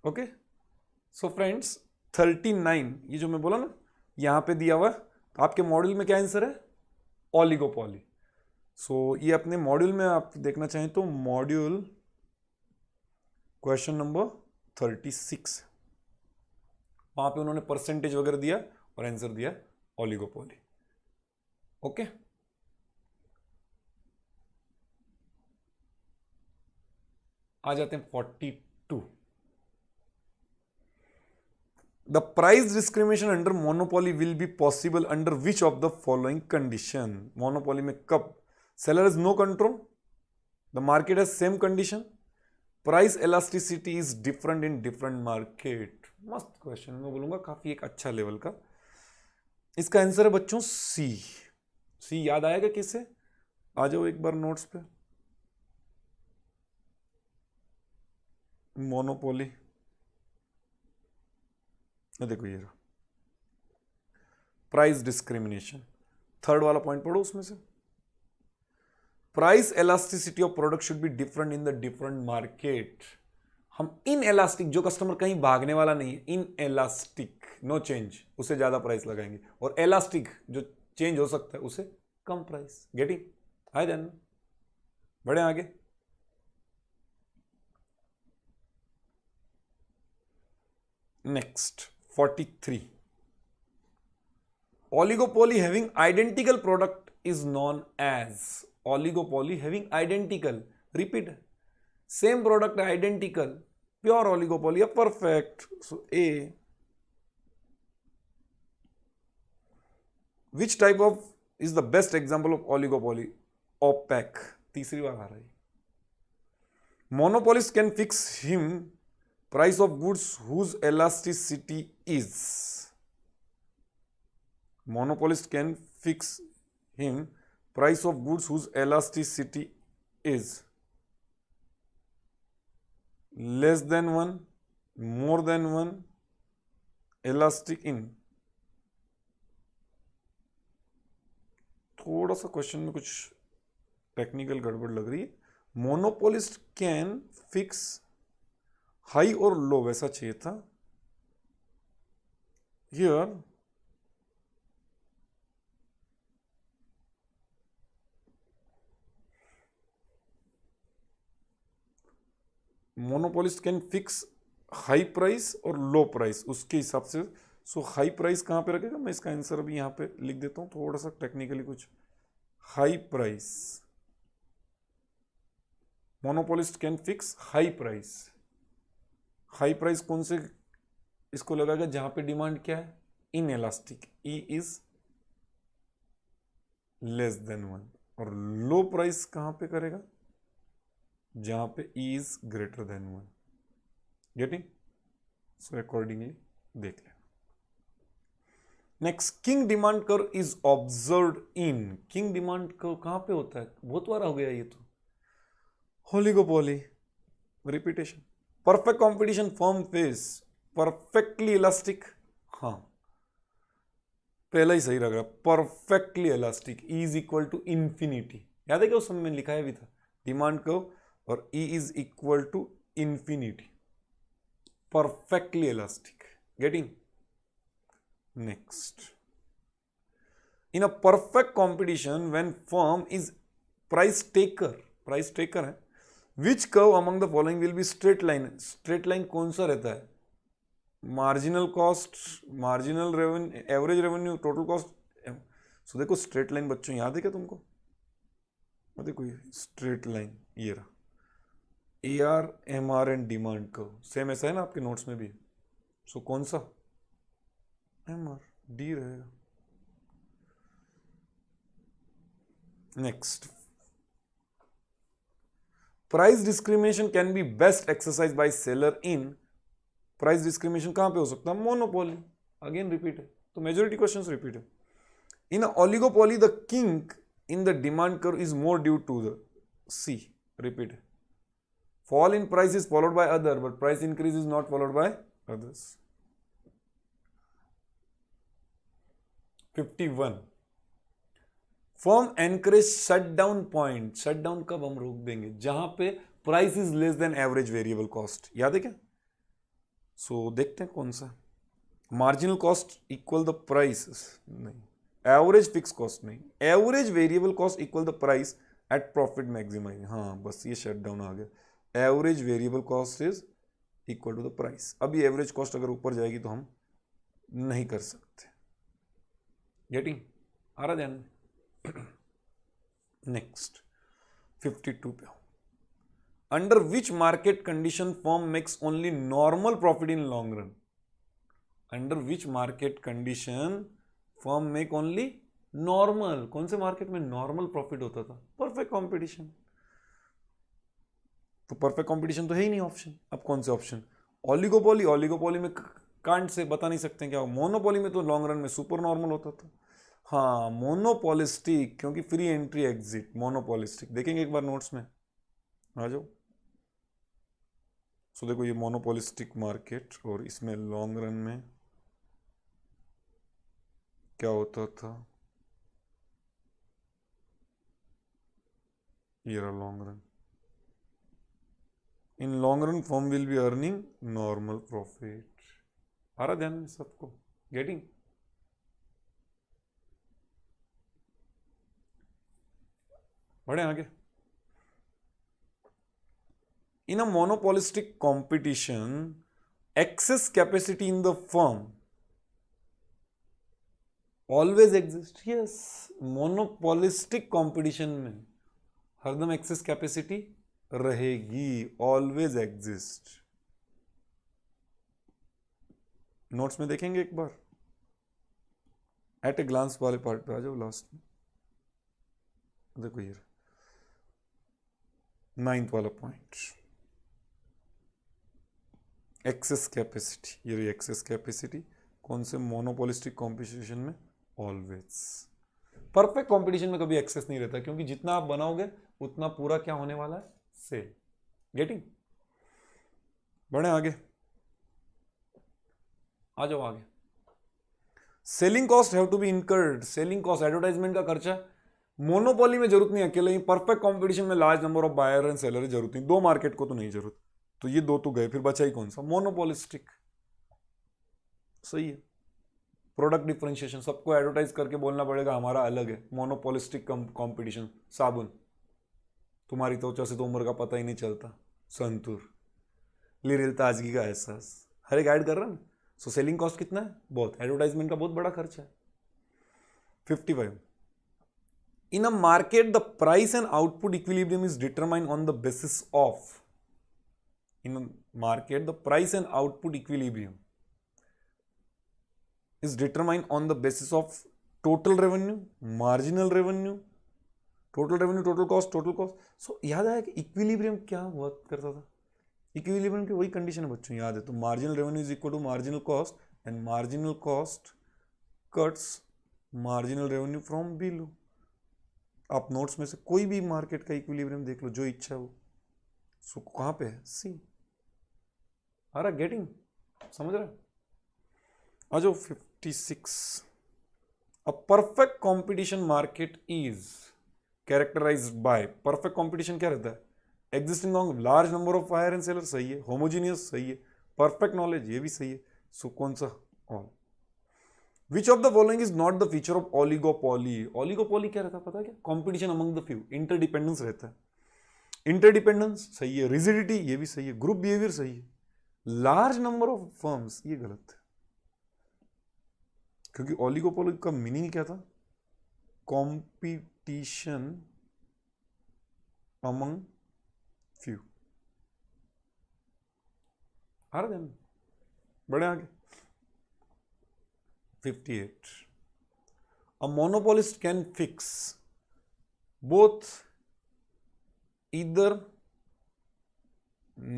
Okay. So friends 39 ये जो मैं बोला ना यहां पे दिया हुआ, तो आपके मॉड्यूल में क्या आंसर है? ओलिगोपॉली। सो ये अपने मॉड्यूल में आप देखना चाहें तो मॉड्यूल क्वेश्चन नंबर 36, वहां पे उन्होंने परसेंटेज वगैरह दिया और आंसर दिया ओलिगोपॉली। ओके। आ जाते हैं 42। The price discrimination under monopoly will be possible under which of the following condition? Monopoly में कब? Seller is no control, the market has same condition, price elasticity is different in different market. मस्त question, मैं बोलूंगा काफी एक अच्छा level का। इसका आंसर है बच्चों सी। सी याद आएगा किससे? आ जाओ एक बार नोट्स पे। मोनोपोली, देखो ये प्राइस डिस्क्रिमिनेशन, थर्ड वाला पॉइंट पढ़ो उसमें से। Price elasticity of product should be different in the different market. हम इन एलास्टिक, जो कस्टमर कहीं भागने वाला नहीं है, इन एलास्टिक नो चेंज, उसे ज्यादा प्राइस लगाएंगे, और एलास्टिक जो चेंज हो सकता है उसे कम प्राइस। गेटिंग? हाय देन बढ़े आगे। Next 43। Oligopoly having identical product is known as? Oligopoly having identical, repeat, same product identical, pure oligopoly, a perfect. So A. Which type of is the best example of oligopoly? Opaque. तीसरी बार आ रहा है। Monopolist can fix him price of goods whose elasticity is. Monopolist can fix him price of goods whose elasticity is less than 1, more than 1, elastic in। थोड़ा सा question में कुछ technical गड़बड़ लग रही है। मोनोपोलिस्ट कैन फिक्स हाई और लो, वैसा चाहिए था। Here monopolist can fix high price और लो प्राइस, उसके हिसाब से। सो हाई प्राइस कहां पे रखेगा? मैं इसका आंसर अभी यहां पे लिख देता हूं, थोड़ा सा टेक्निकली कुछ। High price, monopolist can fix high price. High price कौन से इसको लगाएगा? जहां पे डिमांड क्या है? Inelastic, E is less than 1। और लो प्राइस कहां पे करेगा? जहां पे E is greater than 1। Getting? So accordingly देख लेना। Next, kink demand curve is observed in. Kink demand curve कहां पे होता है? बहुत बार हो गया ये तो। Oligopoly, repetition. Perfect competition firm face perfectly elastic. हाँ, पहला ही सही लग रहा। Perfectly elastic, E is equal to infinity. याद है क्या उस समय में लिखा है भी था? डिमांड कर्व और E is equal to infinity, perfectly elastic. Getting? Next, in a perfect competition when firm is price taker है, which curve among the following will be straight line? Straight line कौन सा रहता है? Marginal cost, marginal revenue, average revenue, total cost. So देखो straight line बच्चों याद है क्या तुमको? देखो ये स्ट्रेट लाइन, ये रहा A R M R and demand curve, same ऐसा है ना आपके नोट्स में भी। सो कौन सा? एम आर, डी रहेगा। Next, price discrimination can be best exercise by seller in. Price discrimination कहां पे हो सकता है? मोनोपोली। अगेन रिपीट है, तो मेजोरिटी क्वेश्चंस रिपीट है। In oligopoly the kink in the demand curve is more due to the C. Repeat है, fall in price is followed by other, but price increase is not followed by others. 51, firm encourage shutdown point। Shutdown कब हम रोक देंगे? जहां पे price is less than average variable cost. याद है क्या? सो देखते हैं कौन सा। Marginal cost equal the price नहीं, एवरेज फिक्स कॉस्ट नहीं, average variable cost equal the price at profit maximise. हाँ बस ये शट डाउन आ गया। Average variable cost is equal to the price. अब ये एवरेज कॉस्ट अगर ऊपर जाएगी तो हम नहीं कर सकते। गेटिंग आ रहा ध्यान में? नेक्स्ट 52 पे हो। Under which market condition firm makes only normal profit in long run? Under which market condition firm make only normal? कौन से मार्केट में नॉर्मल प्रॉफिट होता था? Perfect competition. तो परफेक्ट कंपटीशन तो है ही नहीं ऑप्शन। अब कौन से ऑप्शन? ओलिगोपोली। ओलिगोपोली में कांट से बता नहीं सकते क्या। मोनोपोली में तो लॉन्ग रन में सुपर नॉर्मल होता था। हाँ मोनोपोलिस्टिक, क्योंकि फ्री एंट्री एग्जिट। मोनोपोलिस्टिक देखेंगे एक बार नोट्स में, आ जाओ। सो देखो ये मोनोपोलिस्टिक मार्केट, और इसमें लॉन्ग रन में क्या होता था? ये रहा long run. In long run firm will be earning normal profit. आ रहा ध्यान में सबको? गेटिंग? बढ़े आगे। In a monopolistic competition excess capacity in the firm always exist. yes, monopolistic competition में हरदम एक्सेस कैपेसिटी रहेगी, ऑलवेज एग्जिस्ट। नोट्स में देखेंगे एक बार, एट ए ग्लांस वाले पार्ट पे आ जाओ लास्ट में। देखो ये 9th वाला पॉइंट, एक्सेस कैपेसिटी। ये रही एक्सेस कैपेसिटी। कौन से? मोनोपोलिस्टिक कॉम्पिटिशन में ऑलवेज। परफेक्ट कॉम्पिटिशन में कभी एक्सेस नहीं रहता, क्योंकि जितना आप बनाओगे उतना पूरा क्या होने वाला है? सेल। गेटिंग? बढ़े आगे, आ जाओ आगे। Selling cost have to be incurred. Selling cost advertisement का खर्चा मोनोपोली में जरूरत नहीं, अकेले ही। परफेक्ट कंपटीशन में large number of buyer and seller जरूरत नहीं। दो मार्केट को तो नहीं जरूरत, तो ये दो तो गए, फिर बचा ही कौन सा? मोनोपोलिस्टिक। सही है। प्रोडक्ट डिफरेंशिएशन, सबको एडवर्टाइज करके बोलना पड़ेगा हमारा अलग है। Monopolistic competition. साबुन, तुम्हारी त्वचा से तो उम्र का पता ही नहीं चलता। संतूर, लिरिल ताजगी का एहसास, हर एक ऐड कर रहा है ना। सो सेलिंग कॉस्ट कितना है? बहुत। एडवर्टाइजमेंट का बहुत बड़ा खर्चा है। 55, in a market the price and output equilibrium is determined on the basis of. In a market the price and output equilibrium is determined on the basis of total revenue, marginal revenue, total revenue, total cost. So याद आया कि equilibrium क्या work करता था? Equilibrium की वही condition है बच्चों, याद है तो। Marginal revenue is equal to marginal cost, and marginal cost cuts marginal revenue from below. आप नोट्स में से कोई भी मार्केट का इक्विलिब्रियम देख लो, जो इच्छा हो। सो कहां पे है? सी। आ रहा? गेटिंग? समझ रहा? आ जाओ 56, a perfect competition market is characterized by। perfect competition क्या रहता है? existing among large number of buyer and seller, सही है। homogeneous, सही है। perfect knowledge, ये भी सही है। सो कौन सा? all। which of the following is not the feature of oligopoly? oligopoly क्या रहता है पता है क्या? competition among the few, interdependence रहता है। interdependence सही है। rigidity ये भी सही है। group behavior सही है। large number of firms ये गलत है, क्योंकि ओलिगोपोली का मीनिंग क्या था? Competition among few. आ रहा है? बढ़े आगे। 58, a monopolist can fix both either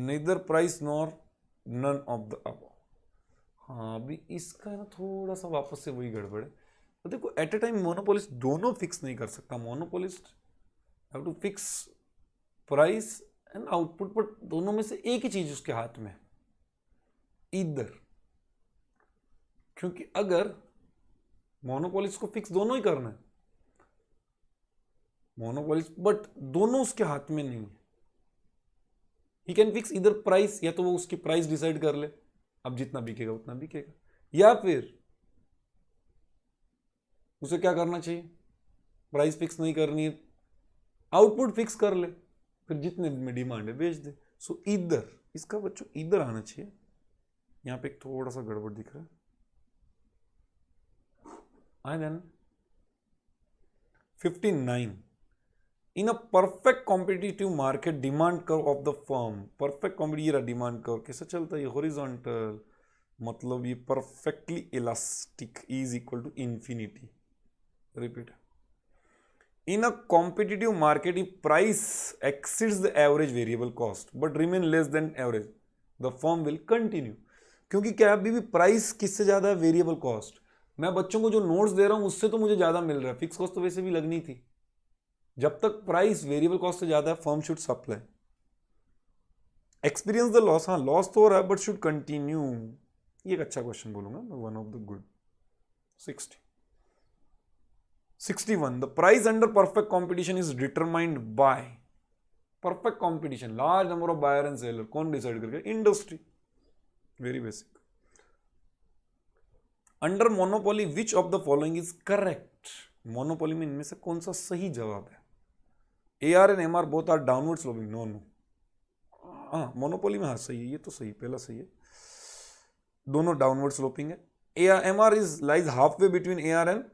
neither price nor none of the above. हाँ अभी इसका है ना थोड़ा सा वापस से वही गड़बड़ है। तो देखो एट ए टाइम मोनोपोलिस्ट दोनों फिक्स नहीं कर सकता। Monopolist have to fix price and output, but दोनों में से एक ही चीज उसके हाथ में, ईदर। क्योंकि अगर मोनोपोलिस्ट को फिक्स दोनों ही करना है, मोनोपोलिस्ट, बट दोनों उसके हाथ में नहीं है। He can fix either price, या तो वो उसकी प्राइस डिसाइड कर ले अब जितना बिकेगा उतना बिकेगा, या फिर उसे क्या करना चाहिए, प्राइस फिक्स नहीं करनी है, आउटपुट फिक्स कर ले, फिर जितने में डिमांड है बेच दे। सो इधर, इसका बच्चों इधर आना चाहिए। यहां पे एक थोड़ा सा गड़बड़ दिख रहा है, आए देन 59 इन a perfect competitive market demand curve of the firm, perfect competitive demand curve कैसे चलता है, ये हॉरिजॉन्टल, मतलब ये perfectly elastic is equal to infinity. Repeat, in a competitive market if price exceeds the average variable cost but remain less than average the firm will continue। क्योंकि क्या अभी भी प्राइस किससे ज्यादा है, वेरिएबल कॉस्ट। मैं बच्चों को जो नोट्स दे रहा हूं उससे तो मुझे ज्यादा मिल रहा है, फिक्स कॉस्ट तो वैसे भी लगनी थी। जब तक प्राइस वेरिएबल कॉस्ट से ज्यादा है firm should supply, experience the loss, हाँ लॉस तो हो रहा है बट शुड कंटिन्यू। ये एक अच्छा क्वेश्चन बोलूंगा मैं, one of the good. 61 the price under perfect competition is determined by, perfect competition large number of buyer and seller, कौन डिसाइड करके, industry, very basic. Under monopoly which of the following is correct, monopoly में इनमें से कौन सा सही जवाब है। AR and MR both are downward sloping, no no, हाँ मोनोपोली में हाँ सही है, ये तो सही, पहला सही है, दोनों डाउनवर्ड स्लोपिंग है। MR is lies half way between AR and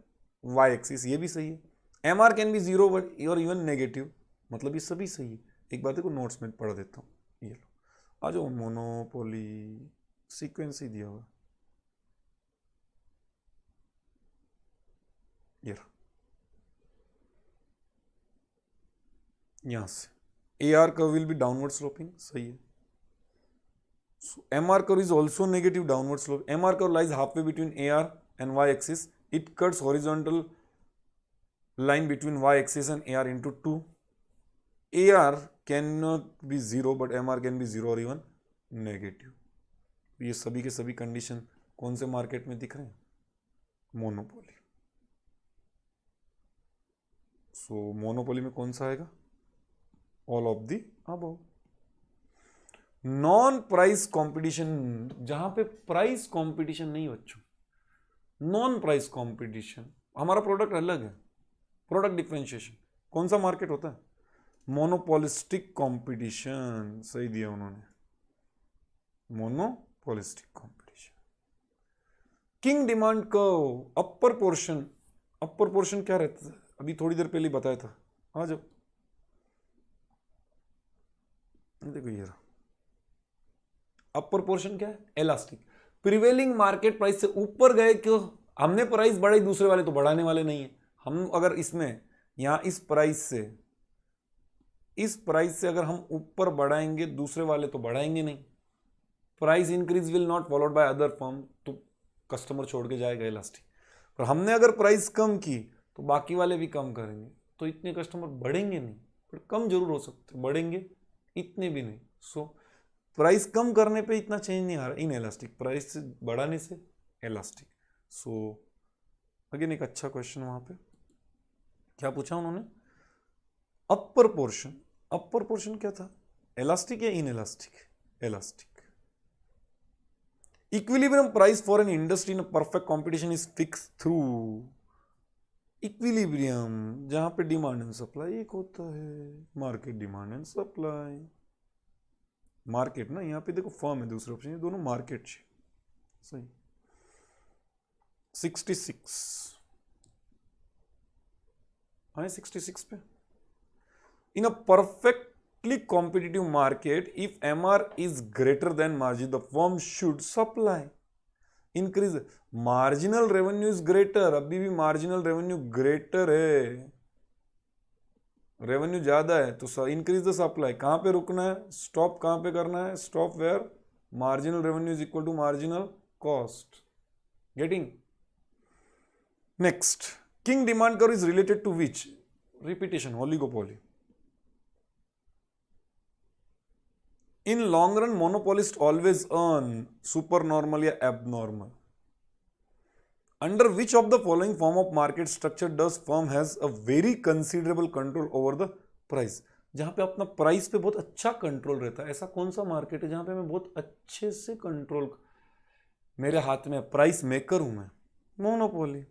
Y axis, ये भी सही है। MR कैन बी जीरो और इवन नेगेटिव, मतलब ये सभी सही है। एक बात है को नोट्स में पढ़ देता हूँ, ये लो आ जाओ, मोनोपोली सीक्वेंस ही दिया हुआ, ये यहां से AR curve will be downward sloping, सही है। So MR curve is also negative downward slope. MR curve lies halfway between AR and Y axis. It cuts horizontal line between Y axis and AR into two. AR cannot be zero, but MR can be zero or even negative. ये सभी के सभी condition कौन से market में दिख रहे हैं, मोनोपोली। सो मोनोपोली में कौन सा आएगा, all of the above. Non price competition, जहां पे प्राइस कंपटीशन नहीं बच्चों, नॉन प्राइस कंपटीशन, हमारा प्रोडक्ट अलग है, प्रोडक्ट डिफरेंशिएशन, कौन सा मार्केट होता है, मोनोपोलिस्टिक कंपटीशन, सही दिया उन्होंने, monopolistic competition. King demand curve, upper portion, upper portion क्या रहता है, अभी थोड़ी देर पहले बताया था, आ जाओ देखो ये अपर पोर्शन क्या है, इलास्टिक, प्रिवेलिंग मार्केट प्राइस से ऊपर गए, क्यों, हमने प्राइस बढ़ाई, दूसरे वाले तो बढ़ाने वाले नहीं है। हम अगर इसमें यहां इस प्राइस से अगर हम ऊपर बढ़ाएंगे, दूसरे वाले तो बढ़ाएंगे नहीं, price increase will not followed by other firm, तो कस्टमर छोड़ के जाएगा इलास्टिक। पर हमने अगर प्राइस कम की तो बाकी वाले भी कम करेंगे, तो इतने कस्टमर बढ़ेंगे नहीं, पर कम जरूर हो सकते, बढ़ेंगे इतने भी नहीं। सो प्राइस कम करने पे इतना चेंज नहीं आ रहा, इन इलास्टिक, प्राइस बढ़ाने से इलास्टिक। सो अगेन एक अच्छा क्वेश्चन, वहां पे क्या पूछा उन्होंने, अपर पोर्शन, अपर पोर्शन क्या था, इलास्टिक या in elastic, elastic. Equilibrium price for an industry in perfect competition is fix through equilibrium, जहां पे डिमांड एंड सप्लाई एक होता है, market demand and supply, market ना, यहां पे देखो फर्म है दूसरे ऑप्शन, ये दोनों मार्केट है, सही। 66 आए 66 पे, in a perfectly competitive market if MR is greater than margin the firm should supply increase, marginal revenue is greater, अभी भी मार्जिनल रेवेन्यू ग्रेटर है, रेवेन्यू ज्यादा है तो इंक्रीज द सप्लाई, कहां पे रुकना है, स्टॉप कहां पे करना है, stop where marginal revenue is equal to marginal cost, getting. Next, kink demand curve is related to which, repetition, oligopoly. In long run monopolist always earn super normal या abnormal, under which of the following form of market structure does firm has a very considerable control over the price, जहां पे अपना price पे बहुत अच्छा control रहता है, ऐसा कौन सा मार्केट है जहां पे मैं बहुत अच्छे से कंट्रोल, मेरे हाथ में प्राइस मेकर हूं मैं, मोनोपोली।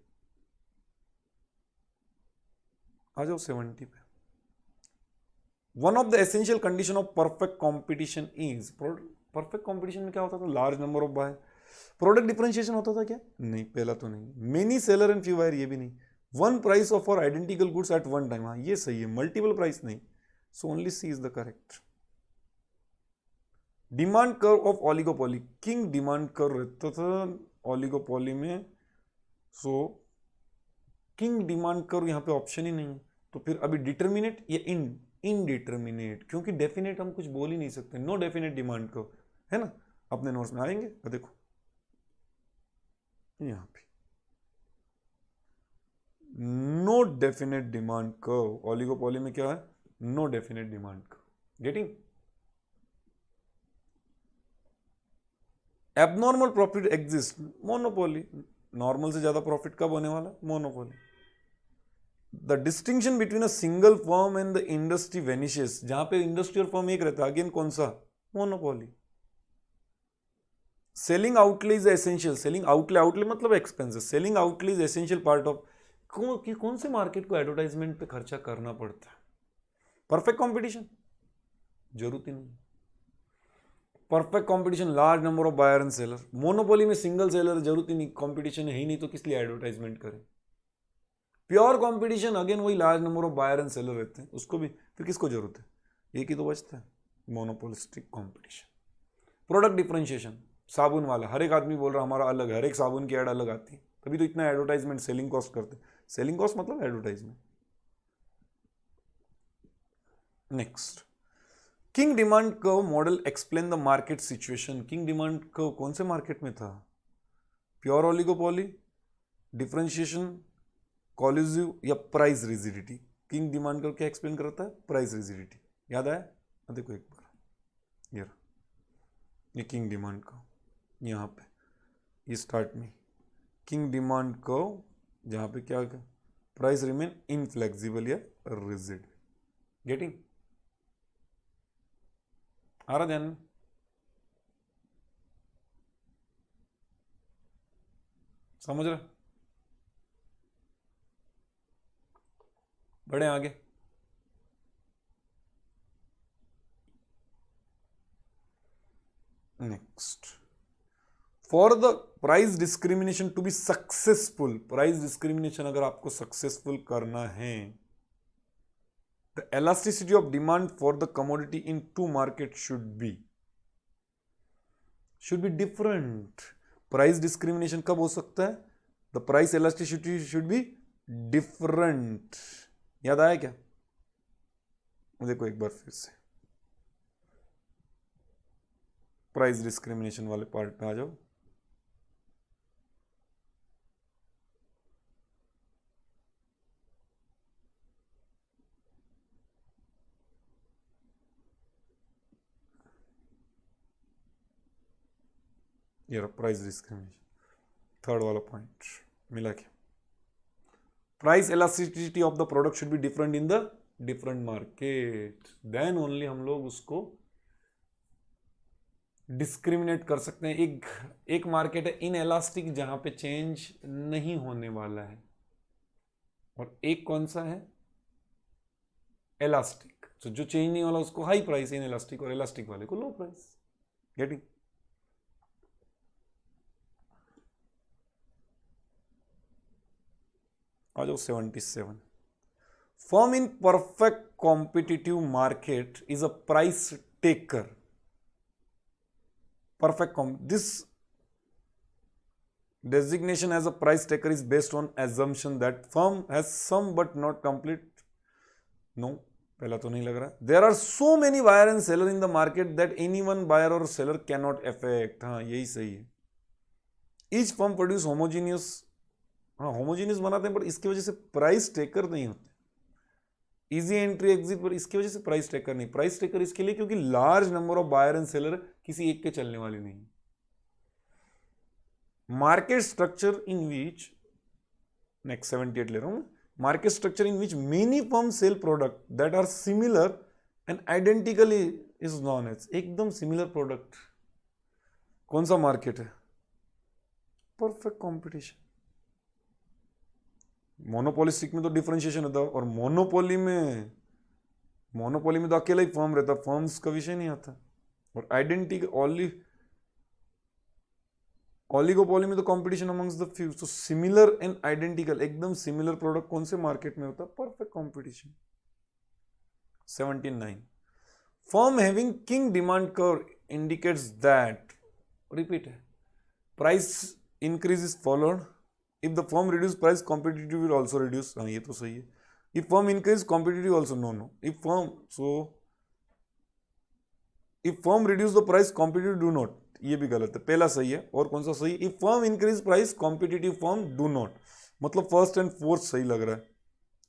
आ जाओ 70 पे। One of the essential condition of perfect competition is, perfect competition में क्या होता था? Large number of buy. Product differentiation होता था क्या? नहीं, पहला तो नहीं। Many seller and few buyer, ये भी नहीं। One price of for identical goods at one time, हाँ ये सही है। मल्टीपल प्राइस नहीं। So only C is the correct. Demand curve of oligopoly, kink demand curve रहता था ऑलिगोपोली में। सो किंग डिमांड कर्व यहां पे ऑप्शन ही नहीं है। तो फिर अभी डिटर्मिनेट या इनडिटर्मिनेट, क्योंकि डेफिनेट हम कुछ बोल ही नहीं सकते। नो डेफिनेट डिमांड कर्व है ना, अपने नोट्स में आएंगे। देखो यहां पे no definite demand curve, oligopoly में क्या है? No definite demand curve. Getting? Abnormal profit exist, monopoly. Normal से ज्यादा प्रॉफिट कब होने वाला? Monopoly. The distinction between a single firm and the industry vanishes, जहां पे इंडस्ट्री और फर्म एक रहता है, अगेन कौन सा? Monopoly. Selling outlay is essential, selling outlay, outlay मतलब expenses, selling outlay is essential part of. कौन से मार्केट को एडवर्टाइजमेंट पे खर्चा करना पड़ता है? परफेक्ट कंपटीशन, जरूरत ही नहीं। Perfect competition, large number of buyer and seller. Monopoly में सिंगल सेलर, जरूरत ही नहीं, कंपटीशन है ही नहीं तो किस लिए एडवर्टाइजमेंट करें? प्योर कंपटीशन, अगेन वही large number of buyer and seller रहते हैं, उसको भी फिर किसको जरूरत है? एक ही तो बचता है, मोनोपोलिस्टिक कंपटीशन। प्रोडक्ट डिफरेंशिएशन, साबुन वाला हर एक आदमी बोल रहा हमारा अलग है, हर एक साबुन की एड अलग आती है, तभी तो इतना एडवर्टाइजमेंट, सेलिंग कॉस्ट करते हैं। सेलिंग कॉस्ट मतलब advertisement. Next, kink demand curve model explain the market situation. King demand curve कौन से मार्केट में था? प्योर ओलिगोपोली, डिफरेंशिएशन, कॉलिजिव या price rigidity? King demand curve क्या एक्सप्लेन करता है? Price rigidity. याद आया? देखो एक बार, ये किंग डिमांड कर्व, यहाँ पे ये स्टार्ट में किंग डिमांड कर्व, जहाँ पे क्या प्राइस रिमेन इनफ्लेक्सिबल या रिजिड। गेटिंग? आ रहा ध्यान में? समझ रहा? बढ़े आगे। Next, for the price discrimination to be successful, price discrimination अगर आपको सक्सेसफुल करना है, the elasticity of demand for the commodity in two markets should be different. Price discrimination कब हो सकता है? The price elasticity should be different. याद आया क्या? देखो एक बार फिर से प्राइस डिस्क्रिमिनेशन वाले पार्ट पे आ जाओ। ये प्राइस डिस्क्रिमिनेशन, थर्ड वाला पॉइंट मिला क्या? Price elasticity of the product should be different in the different market, then only हम लोग उसको डिस्क्रिमिनेट कर सकते हैं। एक मार्केट है इन एलास्टिक, जहां पे चेंज नहीं होने वाला है, और एक कौन सा है? एलास्टिक। तो जो चेंज नहीं वाला उसको हाई प्राइस इन एलास्टिक, और एलास्टिक वाले को लो प्राइस। गेटिंग? आ जाओ 77। Firm in perfect competitive market is a price taker. Perfect this designation as a price taker is based on assumption that firm has some but not complete. No, पहला तो नहीं लग रहा। There are so many buyer and seller in the market that any one buyer or seller cannot affect. हाँ यही सही है। Each firm produce homogeneous, हाँ homogeneous बनाते हैं, पर इसकी वजह से प्राइस टेकर नहीं होते। इजी एंट्री एग्जिट पर इसकी वजह से प्राइस टेकर नहीं। प्राइस टेकर इसके लिए क्योंकि large number of buyer and seller, किसी एक के चलने वाली नहीं। Market structure in which, next 78 ले रहा हूं, market structure in which many firm sell product that are similar and identically is known as. एकदम सिमिलर प्रोडक्ट, कौन सा मार्केट है? Perfect competition. मोनोपोलिस्टिक में तो डिफरेंशिएशन होता है, और मोनोपोली में तो अकेला ही फर्म रहता, फर्म्स का विषय नहीं आता। और आइडेंटिटी ओलिगोपोली में तो कंपटीशन अमंग्स द फ्यू। तो सिमिलर एंड आइडेंटिकल, एकदम सिमिलर प्रोडक्ट कौन से मार्केट में होता है? Perfect competition. 79, firm having kink demand curve indicates that, repeat है, price increase is followed. If the firm reduce price, competitive will also reduce. हाँ, ये तो सही है। If firm increase, competitive also, no. If firm reduce the price, competitive do not, ये भी गलत है। पहला सही है, और कौन सा सही? If firm increase price, competitive firm do not. मतलब फर्स्ट एंड फोर्थ सही लग रहा है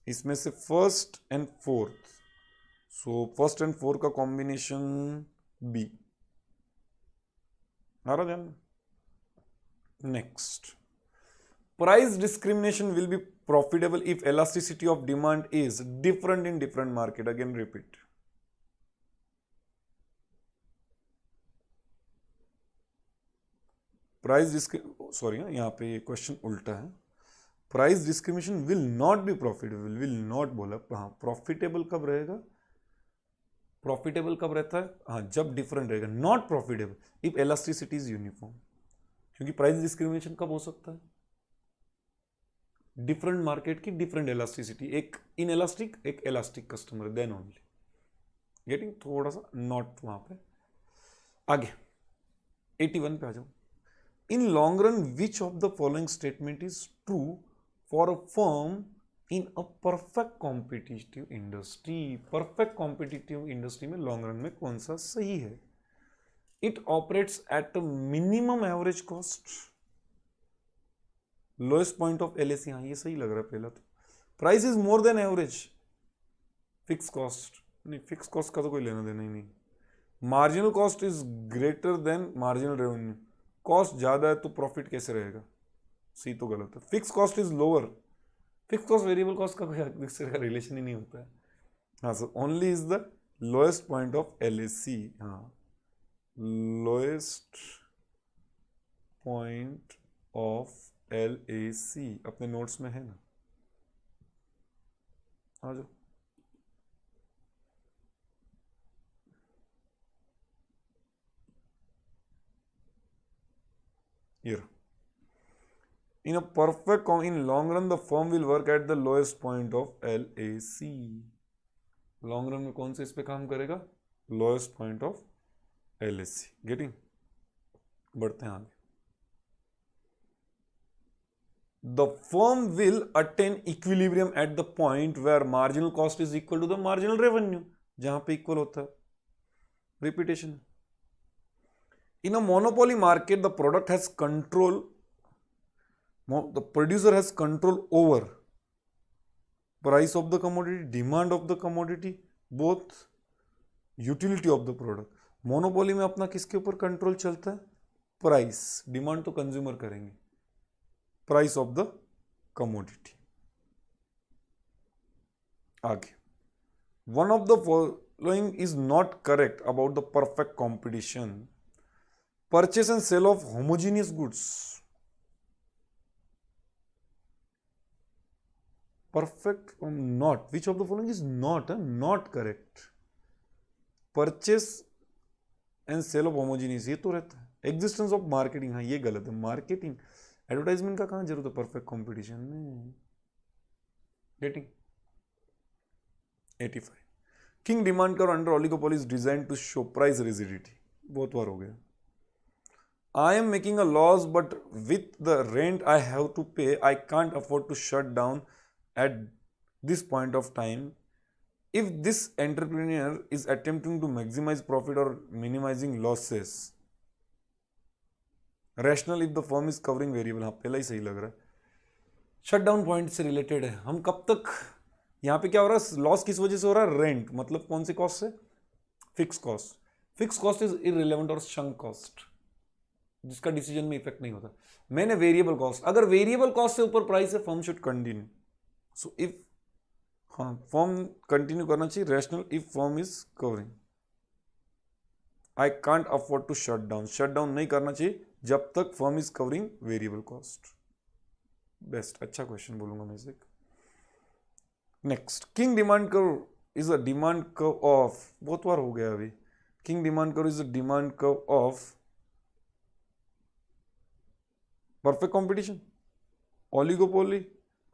इसमें से, first and fourth. So first and fourth का कॉम्बिनेशन बी आ रहा ध्यान। Next, price discrimination will be profitable if elasticity of demand is different in different market. Again repeat. यहाँ पे ये क्वेश्चन उल्टा है। Price discrimination will not be profitable, will not बोला। हाँ, प्रॉफिटेबल कब रहेगा? प्रॉफिटेबल कब रहता है? हाँ, जब डिफरेंट रहेगा। Not profitable if elasticity is uniform. क्योंकि प्राइस डिस्क्रिमिनेशन कब हो सकता है? डिफरेंट मार्केट की डिफरेंट elasticity, एक इनएलास्टिक एक elastic customer, then only. Getting? थोड़ा सा नॉट वहां पे। आगे 81 पे आ जाओ। इन long run which of the following statement is true for a firm in a perfect competitive industry? Perfect competitive industry में लॉन्ग रन में कौन सा सही है? It operates at a minimum average cost, lowest point of LAC. हाँ, ये सही लग रहा है पहला तो। Price is more than average, fixed cost नहीं, फिक्स कॉस्ट का तो कोई लेना देना ही नहीं। Marginal cost is greater then marginal revenue, cost ज्यादा है तो प्रॉफिट कैसे रहेगा? सी तो गलत है। Fix cost is lower, fix cost variable cost का कोई एक दूसरे का रिलेशन ही नहीं होता है। हाँ sir, only is the lowest point of LAC. हाँ, लोएस्ट पॉइंट ऑफ LAC अपने नोट्स में है ना? आ जाओ। Here, in a perfect in long run the firm will work at the lowest point of LAC. Long run में कौन से इस पे काम करेगा? Lowest point of LAC। Getting? बढ़ते हैं आगे। The firm will attain equilibrium at the point where marginal cost is equal to the marginal revenue, जहां पे इक्वल होता है। Repetition. In a monopoly market, the product has control, the producer has control over price of the commodity, demand of the commodity, both utility of the product. Monopoly में अपना किसके ऊपर control चलता है? प्राइस। डिमांड तो consumer करेंगे, price of the commodity. आगे, one of the following is not correct about the perfect competition. Purchase and sale of homogeneous goods, perfect or not, which of the following is not correct? Purchase and sale of homogeneous, ये तो रहता है। Existence of marketing, हाँ ये गलत है। Marketing advertisement का कहां जरूरत है परफेक्ट कंपटीशन में? Getting? 85, kink demand curve under oligopoly is design to show price rigidity. बहुत बार हो गया। I am making a loss, but with the rent I have to pay, I can't afford to shut down at this point of time. If this entrepreneur is attempting to maximize profit or minimizing losses, rational if the firm is covering variable। हाँ, पहला ही सही लग रहा है। Shut down point से related है। हम कब तक, यहाँ पे क्या हो रहा है? लॉस किस वजह से हो रहा है? रेंट, मतलब कौन सी कॉस्ट से? Fix cost. Fix cost is irrelevant और शंक कॉस्ट, जिसका डिसीजन में इफेक्ट नहीं होता। मैंने वेरिएबल कॉस्ट, अगर वेरिएबल कॉस्ट से ऊपर प्राइस है, firm should continue. So if, हाँ, फर्म कंटिन्यू करना चाहिए। Rational if firm is covering. I can't afford to shut down, shut down नहीं करना चाहिए जब तक firm is covering variable cost. Best, अच्छा क्वेश्चन बोलूंगा मैं इसे। Next, kink demand curve is a demand curve of, बहुत बार हो गया अभी, kink demand curve is a demand curve of perfect competition, oligopoly,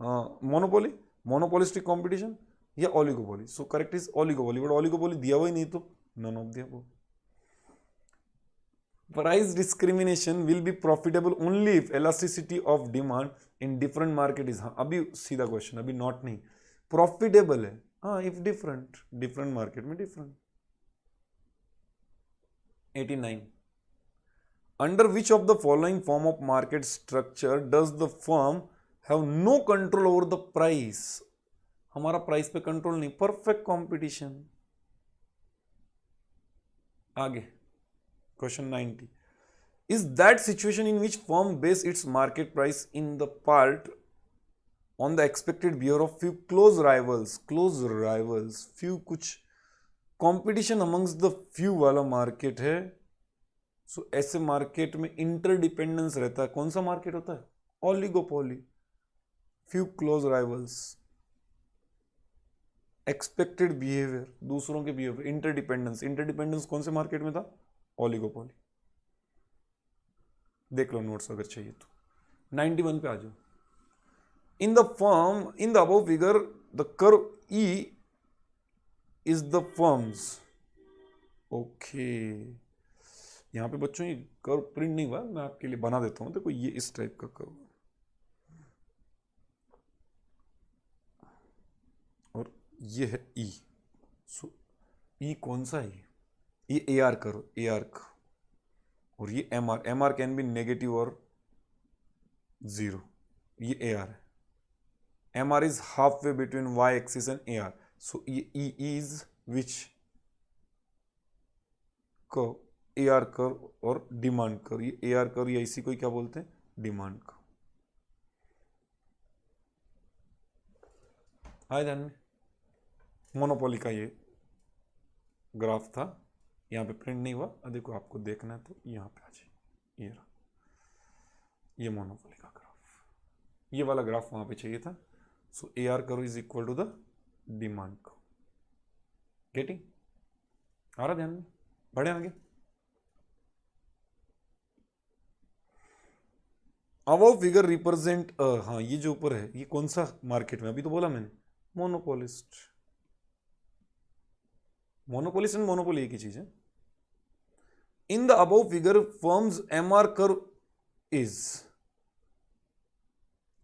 monopoly, monopolistic competition या oligopoly. So correct is oligopoly, but oligopoly दिया हुआ ही नहीं तो none of the above. Price discrimination will be profitable only if elasticity of demand in different market is, हाँ अभी सीधा question, अभी नॉट नहीं, प्रॉफिटेबल है, हाँ इफ डिफरेंट, डिफरेंट मार्केट में different. 89, under which of the following form of market structure does the firm have no control over the price? हमारा price पे कंट्रोल नहीं, परफेक्ट कंपटीशन। आगे question 90, is that situation in which firm base its market price in the part on the expected behavior of few close rivals, few कुछ competition amongst the few वाला market है। सो ऐसे market में interdependence रहता है। कौन सा मार्केट होता है? Oligopoly, few close rivals, expected behaviour, दूसरों के बिहेवियर, इंटरडिपेंडेंस। इंटरडिपेंडेंस कौन से मार्केट में था? ओलिगोपोली। देख लो नोट्स अगर चाहिए तो। 91 पे आ जाओ। In the firm, in the above figure the curve E is the firms. Okay, यहां पे बच्चों ये कर्व प्रिंट नहीं हुआ, मैं आपके लिए बना देता हूं। देखो ये इस टाइप का कर्व, और ये है ई। सो ई कौन सा है? ये A R curve, A R curve, और ये M R, M R can be negative और जीरो। ये ए आर है, M R is half way between Y axis and A R. So ये E is which curve? A R curve और demand curve. ये A R curve या इसी को क्या बोलते हैं? Demand curve. आए ध्यान में? मोनोपोली का ये ग्राफ था, यहां पे प्रिंट नहीं हुआ। देखो आपको देखना है तो यहां पे आ जाए, ये रहा, ये मोनोपोली का ग्राफ, ये वाला ग्राफ वहां पे चाहिए था। So A R curve is equal to the demand curve. Getting? आ रहा ध्यान में? बढ़े आगे। अबव फिगर रिप्रेजेंट, हाँ ये जो ऊपर है ये कौन सा मार्केट में? अभी तो बोला मैंने, मोनोपोलिस्ट। मोनोपोलिस्ट एंड मोनोपोली एक ही चीज है। In the above figure firms M R curve is,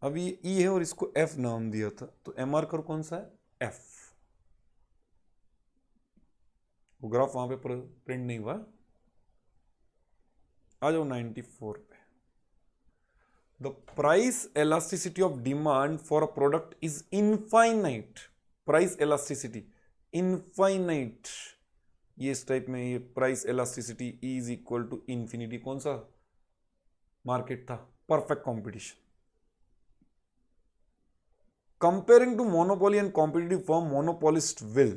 अब ये ई है और इसको एफ नाम दिया था, तो एम आर कर्व कौन सा है? एफ। वो ग्राफ वहां पे प्रिंट नहीं हुआ। आ जाओ 94 पे। The price elasticity of demand for a product is infinite. Price elasticity infinite, ये इस टाइप में, ये price elasticity is equal to infinity। कौन सा मार्केट था? Perfect competition. Comparing to monopoly and competitive firm, monopolist will,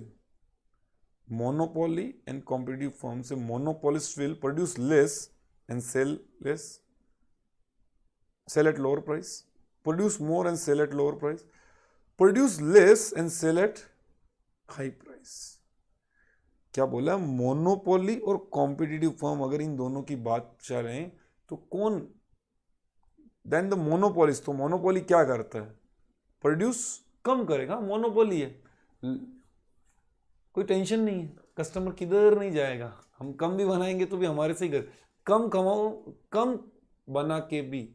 monopoly and competitive firm से monopolist will produce less and sell less, sell at lower price, produce more and sell at lower price, produce less and sell at high price। क्या बोला? Monopoly और competitive firm, अगर इन दोनों की बात चलें तो कौन देन द मोनोपोलिस्ट? तो मोनोपोली क्या करता है? प्रोड्यूस कम करेगा, मोनोपोली है, कोई टेंशन नहीं है, कस्टमर किधर नहीं जाएगा, हम कम भी बनाएंगे तो भी हमारे से ही कम कमाओ, कम बना के भी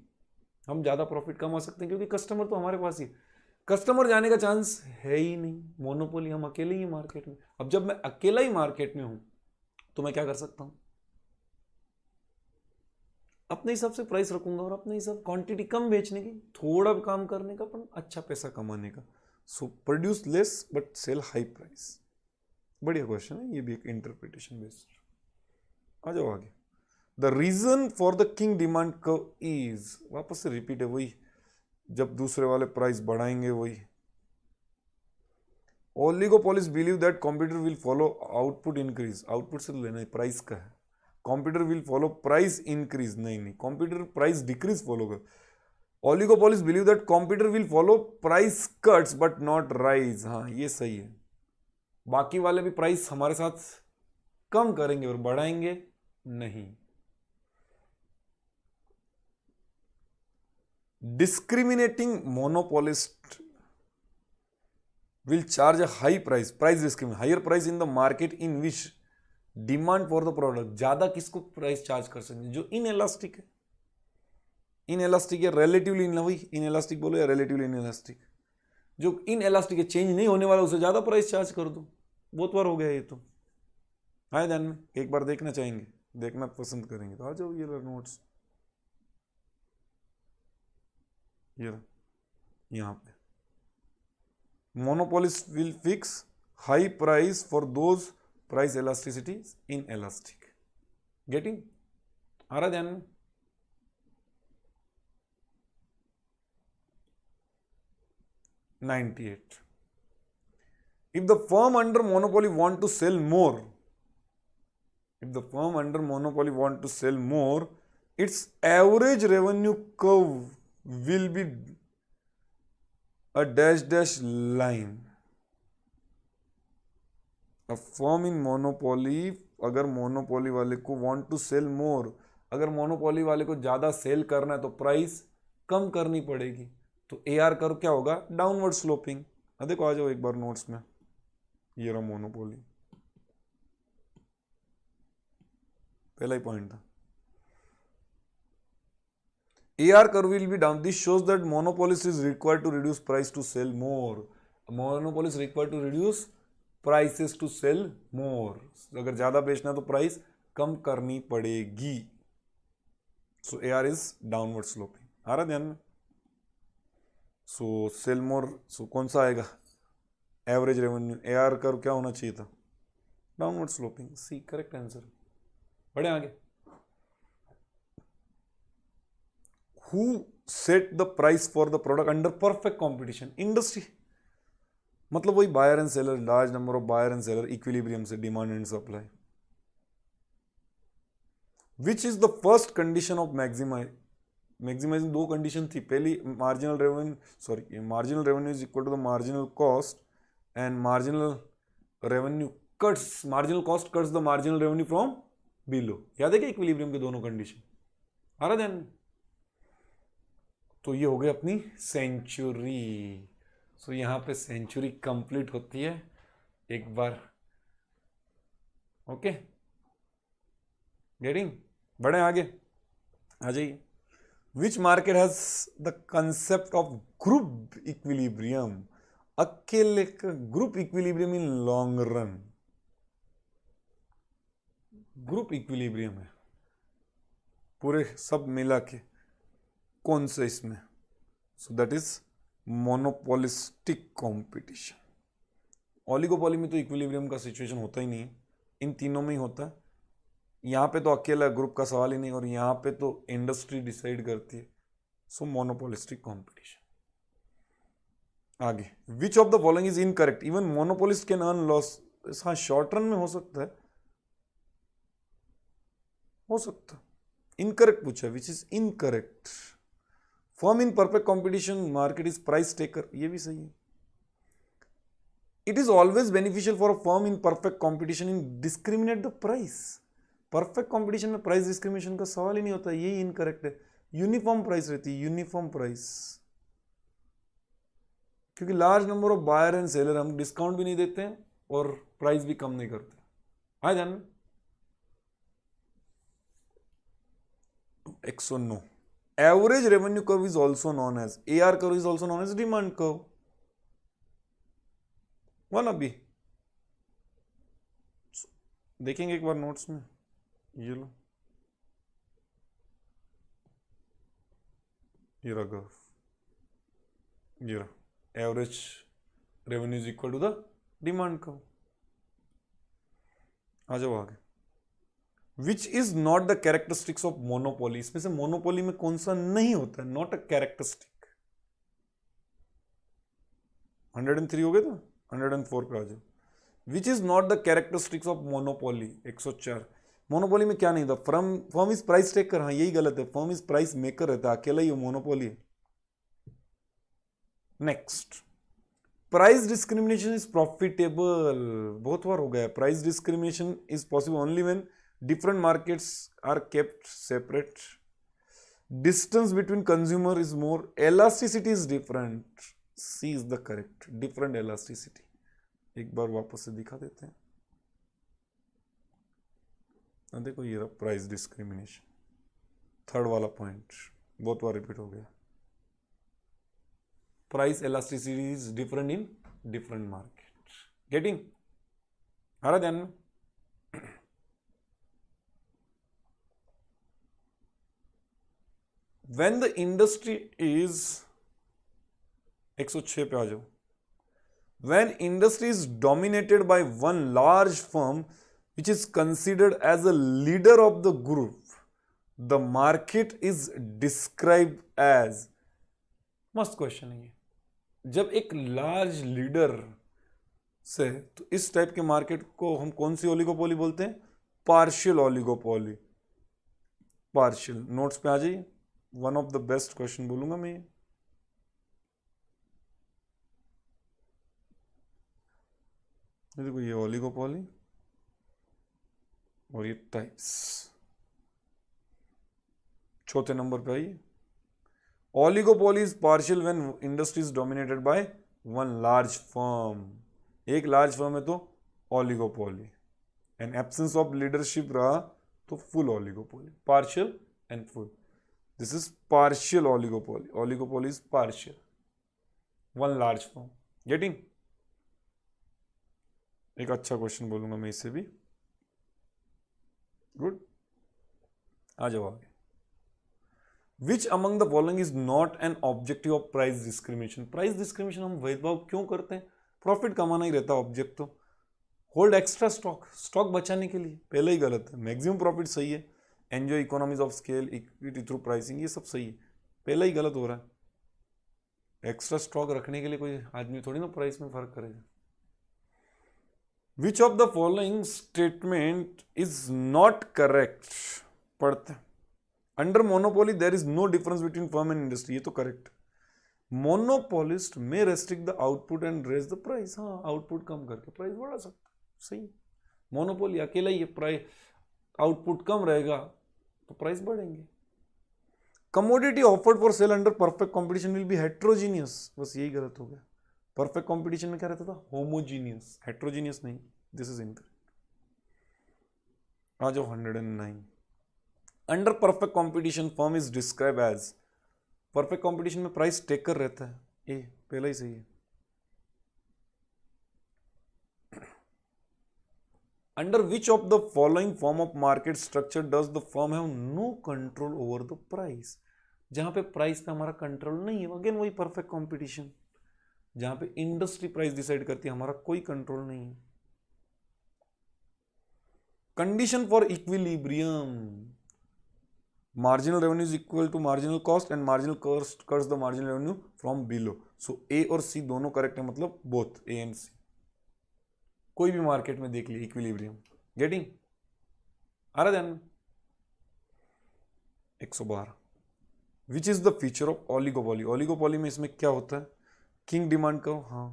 हम ज्यादा प्रॉफिट कमा सकते हैं, क्योंकि कस्टमर तो हमारे पास ही, कस्टमर जाने का चांस है ही नहीं। मोनोपोली, हम अकेले ही मार्केट में। अब जब मैं अकेला ही मार्केट में हूं तो मैं क्या कर सकता हूं? अपने हिसाब से प्राइस रखूंगा और अपने हिसाब क्वांटिटी कम बेचने की, थोड़ा काम करने का पर अच्छा पैसा कमाने का। So produce less but sell high price. बढ़िया क्वेश्चन है, ये भी एक इंटरप्रिटेशन बेस्ड। आ जाओ आगे। The reason for the kinked demand curve is, वापस से रिपीट है वही, जब दूसरे वाले प्राइस बढ़ाएंगे वही। Oligopolist believe that competitor will follow output increase. Output से लेना है, प्राइस का है। Competitor will follow price increase, नहीं, कॉम्पिटिटर प्राइस डिक्रीज फॉलो कर। Oligopolist believe that competitor will follow price cuts but not rise, हाँ ये सही है। बाकी वाले भी प्राइस हमारे साथ कम करेंगे और बढ़ाएंगे नहीं। Discriminating monopolist will charge a high price, price discrimination, higher price in the market in which demand for the product, ज्यादा किसको प्राइस चार्ज कर सकते हैं? जो इनएलास्टिक है, इनएलास्टिक या रिलेटिवली इनएलास्टिक बोलो या रिलेटिवली इनएलास्टिक, जो इनएलास्टिक है, चेंज नहीं होने वाला, उसे ज्यादा प्राइस चार्ज कर दो। बहुत बार हो गया ये तो, आए ध्यान में, एक बार देखना चाहेंगे, देखना पसंद करेंगे तो आ जाओ, ये नोट्स ये यहाँ पे। Monopolists will fix high price for those price elasticity is inelastic. Getting? आ रहा ध्यान में? $98. If the firm under monopoly want to sell more, its average revenue curve will be a dash line. A firm in monopoly, अगर monopoly वाले को want to sell more, अगर monopoly वाले को ज़्यादा सेल करना है तो प्राइस कम करनी पड़ेगी, तो AR कर्व क्या होगा? Downward sloping. देखो आ जाओ एक बार नोट्स में, ये रहा मोनोपोली, पहला ही पॉइंट था। AR curve will be down. This shows that monopolist is required to reduce price to sell more. Monopolist required to reduce prices to sell more. अगर ज्यादा बेचना है तो प्राइस कम करनी पड़ेगी। So AR is downward sloping. आ रहा ध्यान में? So sell more. So कौन सा आएगा? Average revenue. AR curve क्या होना चाहिए था? Downward sloping. C correct answer. बढ़े आगे। Who set the price for the product under perfect competition? Industry, मतलब वही buyer and seller, large number of buyer and seller, equilibrium से, demand and supply. Which is the first condition of maximizing? दो condition थी, पहली marginal revenue is equal to the marginal cost and marginal revenue cuts, marginal cost cuts the marginal revenue from below. याद है क्या equilibrium के दोनों condition? आ रहा ध्यान में? तो ये हो गई अपनी सेंचुरी। सो यहाँ पे सेंचुरी कंप्लीट होती है एक बार। Okay, getting? बढ़े आगे, आ जाइए। Which market has the concept of group equilibrium? अकेले का group equilibrium in long run, group equilibrium है पूरे सब मिला के। कौन सा इसमें? So that is monopolistic competition. Oligopoly में तो इक्विलिब्रियम का सिचुएशन होता ही नहीं है, इन तीनों में ही होता है। यहाँ पे तो अकेला ग्रुप का सवाल ही नहीं, और यहाँ पे तो इंडस्ट्री डिसाइड करती है। सो मोनोपोलिस्टिक कंपटीशन। आगे, विच of the following is incorrect? Even monopolist can earn loss. हाँ, शॉर्ट रन में हो सकता है, हो सकता है। इनकरेक्ट पूछा, which is incorrect? Firm in perfect competition market is price taker, ये भी सही है। It is always beneficial for a firm in perfect competition in discriminate the price. Perfect competition में प्राइस डिस्क्रिमिनेशन का सवाल ही नहीं होता, यही इनकरेक्ट है। यूनिफॉर्म प्राइस रहती है, यूनिफॉर्म प्राइस, क्योंकि large number of buyer and seller, हम डिस्काउंट भी नहीं देते हैं और प्राइस भी कम नहीं करते। हाँ जान, 109। Average revenue curve is also known as, AR curve is also known as demand curve. One अभी देखेंगे एक बार नोट्स में, ये लो, ये रहा कर्व, ये रहा average revenue is equal to the demand curve. आ जाओ आगे। Which is not the characteristics of monopoly? इसमें से मोनोपोली में कौन सा नहीं होता है? Not a characteristic. 103 हो गए तो 104 पे आ जाओ। विच is not the characteristics of monopoly? 104। Monopoly में क्या नहीं था, फर्म इज प्राइस टेकर, हाँ यही गलत है, फर्म इज प्राइस मेकर रहता है, अकेला ही मोनोपोली है। Next, price discrimination is profitable, बहुत बार हो गया। Price discrimination is possible only when different markets are kept separate, distance between consumer is more, elasticity is different, C is the correct, different elasticity. एक बार वापस से दिखा देते हैं, देखो ये रहा प्राइस डिस्क्रिमिनेशन, थर्ड वाला पॉइंट बहुत बार रिपीट हो गया। Price elasticity is different in different market. Getting? आ रहा ध्यान में? When the industry is 106 पे आ जाओ। When industry is dominated by one large firm which is considered as a leader of the group, the market is described as, मस्त question है ये, जब एक लार्ज लीडर से, तो इस टाइप के मार्केट को हम कौन सी ओलिगोपोली बोलते हैं? Partial oligopoly. पार्शियल, नोट्स पे आ जाइए, one of the best question बोलूंगा मैं। देखो ये ओलिगोपोली और ये टाइप्स, चौथे नंबर पे आइए। Oligopoly is partial when industry is dominated by one large firm. एक large firm है तो oligopoly, and absence of leadership रहा तो full oligopoly. Partial and full. This is partial oligopoly. Oligopoly is partial. One large firm. Getting? एक अच्छा question बोलूंगा मैं इससे भी। गुड, आ जाओ आगे। Which among the following is not an objective of price discrimination? Price discrimination हम भेदभाव क्यों करते हैं? प्रॉफिट कमाना ही रहता है ऑब्जेक्ट। तो होल्ड एक्स्ट्रा स्टॉक, स्टॉक बचाने के लिए, पहले ही गलत है। मैक्सिमम प्रॉफिट सही है, enjoy economies of scale, equity through pricing, ये सब सही है, पहले ही गलत हो रहा है। एक्स्ट्रा स्टॉक रखने के लिए कोई आदमी थोड़ी ना प्राइस में फर्क करेगा। Which of the following statement is not correct? पढ़ते हैं। Under monopoly there is no difference between firm and industry, ये तो correct. Monopolist may restrict the output and raise the price, हाँ आउटपुट कम करके प्राइस बढ़ा सकता, सही। मोनोपोली अकेला ही है, प्राइस आउटपुट कम रहेगा तो प्राइस बढ़ेंगे। Commodity offered for sale under perfect competition will be heterogeneous, बस यही गलत हो गया। परफेक्ट कंपटीशन में क्या रहता था? होमोजीनियस, हेट्रोजीनियस नहीं, दिस इज इनकरेक्ट। आ जाओ 109। Under perfect competition firm is describe as, perfect competition में प्राइस टेकर रहता है, ए पहला ही सही है। Under which of the following form of market structure does the firm have no control over the price? जहां पे प्राइस पे हमारा कंट्रोल नहीं है, अगेन वही परफेक्ट कंपटीशन। जहां पे इंडस्ट्री प्राइस डिसाइड करती है, हमारा कोई कंट्रोल नहीं है। Condition for equilibrium, marginal revenue is equal to marginal cost and marginal cost cuts the marginal revenue from below. So A और C दोनों करेक्ट है, मतलब both A and C। कोई भी मार्केट में देख लीजिए इक्विलिब्रियम। गेटिंग? आ रहा ध्यान में? 112। विच is the feature of oligopoly? Oligopoly में इसमें क्या होता है? किंग डिमांड का, हाँ।